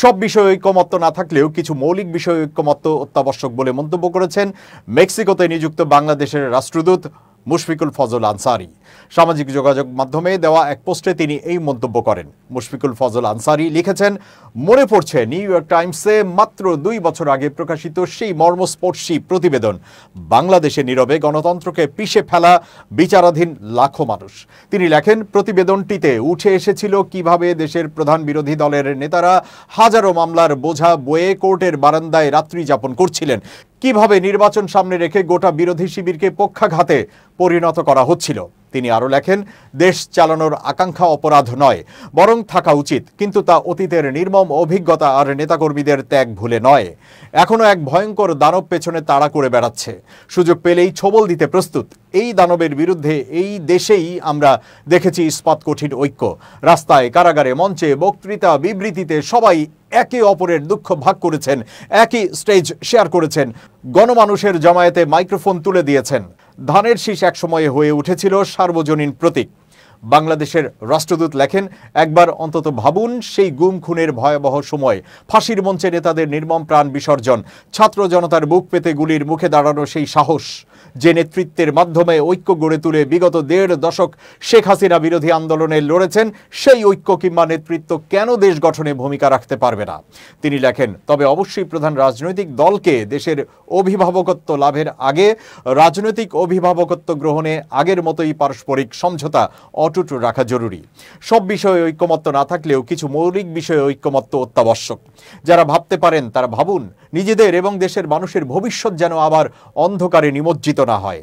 সব বিষয়ে ঐকমত্য না থাকলেও কিছু মৌলিক বিষয়ে ঐকমত্য অত্যাবশ্যক বলে মন্তব্য করেছেন মেক্সিকোতে নিযুক্ত বাংলাদেশের রাষ্ট্রদূত মুশফিকুল ফজল আনসারী। সামাজিক যোগাযোগ মাধ্যমে দেওয়া এক পোস্টে তিনি এই মন্তব্য করেন। মুশফিকুল ফজল আনসারী লিখেছেন, মনে পড়ছে নিউ ইয়র্ক টাইমসে মাত্র 2 বছর আগে প্রকাশিত সেই মর্মস্পর্শী প্রতিবেদন, বাংলাদেশে নীরবে গণতন্ত্রকে পিষে ফেলা বিচারাধীন লাখো মানুষ। তিনি লেখেন, প্রতিবেদনটিতে উঠে এসেছিল কিভাবে দেশের প্রধান বিরোধী দলের নেতারা হাজারো মামলার বোঝা বয়ে কোর্টের বারান্দায় রাত্রি যাপন করছিলেন, কিভাবে নির্বাচন সামনে রেখে গোটা বিরোধী শিবিরকে পক্ষাঘাতে পরিণত করা হচ্ছিল। তিনি আরও লেখেন, দেশ চালানোর আকাঙ্ক্ষা অপরাধ নয়, বরং থাকা উচিত, কিন্তু তা অতীতের নির্মম অভিজ্ঞতা আর নেতাকর্মীদের ত্যাগ ভুলে নয়। এখনো এক ভয়ঙ্কর দানব পেছনে তাড়া করে বেড়াচ্ছে, সুযোগ পেলেই ছোবল দিতে প্রস্তুত। এই দানবের বিরুদ্ধে এই দেশেই আমরা দেখেছি ইস্পাত কঠিন ঐক্য। রাস্তায়, কারাগারে, মঞ্চে, বক্তৃতা, বিবৃতিতে সবাই একে অপরের দুঃখ ভাগ করেছেন, একই স্টেজ শেয়ার করেছেন, গণমানুষের জমায়েতে মাইক্রোফোন তুলে দিয়েছেন। ধানের শীষ একসময়ে হয়ে উঠেছিল সার্বজনীন প্রতীক। বাংলাদেশের রাষ্ট্রদূত লেখেন, একবার অন্তত ভাবুন সেই গুম খুনের ভয়াবহ সময়, ফাঁসির মঞ্চে নেতাদের নির্মম প্রাণ বিসর্জন, ছাত্র জনতার বুক পেতে গুলির মুখে দাঁড়ানো সেই সাহস, যে নেতৃত্বের মাধ্যমে ঐক্য গড়ে তুলে বিগত 1.5 দশক শেখ হাসিনা বিরোধী আন্দোলনে লড়েছেন, সেই ঐক্য কিংবা নেতৃত্ব কেন দেশ গঠনে ভূমিকা রাখতে পারবে না? তিনি লেখেন, তবে অবশ্যই প্রধান রাজনৈতিক দলকে দেশের অভিভাবকত্ব লাভের আগে রাজনৈতিক অভিভাবকত্ব গ্রহণে আগের মতোই পারস্পরিক সমঝোতা অটুট রাখা জরুরি। সব বিষয়ে ঐকমত্য না থাকলেও কিছু মৌলিক বিষয়ে ঐকমত্য অত্যাবশ্যক। যারা ভাবতে পারেন তারা ভাবুন, নিজেদের এবং দেশের মানুষের ভবিষ্যৎ যেন আবার অন্ধকারে নিমজ্জিত না হয়।